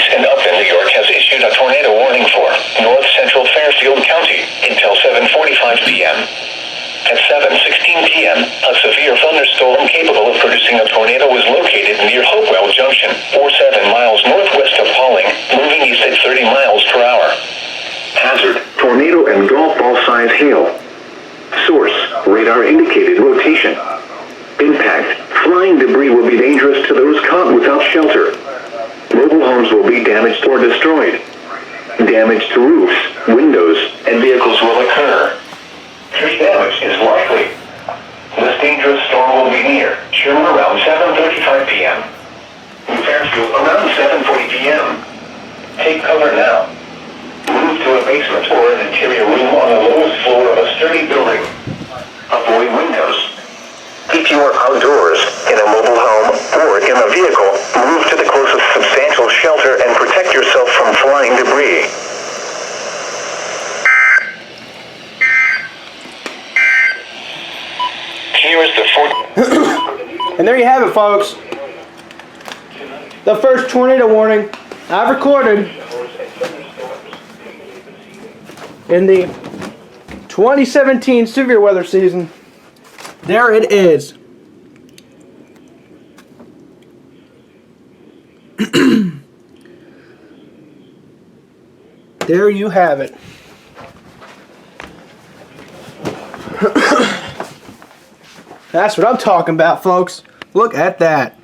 Police in Upton, New York has issued a tornado warning for north central Fairfield County until 7:45 p.m. At 7:16 p.m., a severe thunderstorm capable of producing a tornado was located near Hopewell Junction, or 7 miles northwest of Pauling, moving east at 30 miles per hour. Hazard, tornado and golf ball size hail. Source, radar indicated rotation. Impact, flying debris will be dangerous to those caught without shelter. Mobile homes will be damaged or destroyed. Damage to roofs, windows, and vehicles will occur. Tree damage is likely. This dangerous storm will be near Sherman around 7:35 p.m. Fairfield around 7:40 p.m. Take cover now. Move to a basement or an interior room on the lowest floor of a sturdy building. Avoid windows. If you are outdoors, in a mobile home, or in a vehicle, move to the closest substantial shelter and protect yourself from flying debris. Here is the And there you have it, folks. The first tornado warning I've recorded in the 2017 severe weather season. There it is. There you have it. That's what I'm talking about, folks. Look at that.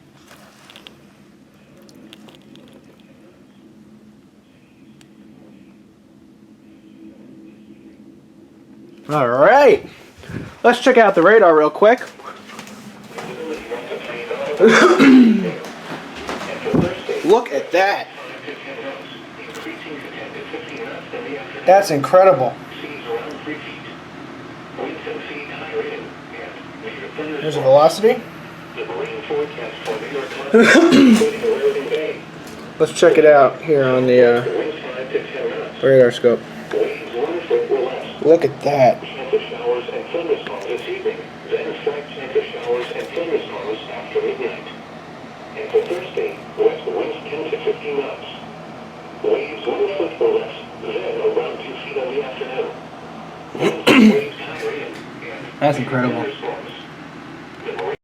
All right. Let's check out the radar real quick. Look at that. That's incredible. There's a velocity. Let's check it out here on the radar scope. Look at that. And for Thursday, west winds 10 to 15 knots. Waves 1 foot or less, then around 2 feet on the afternoon. That's incredible.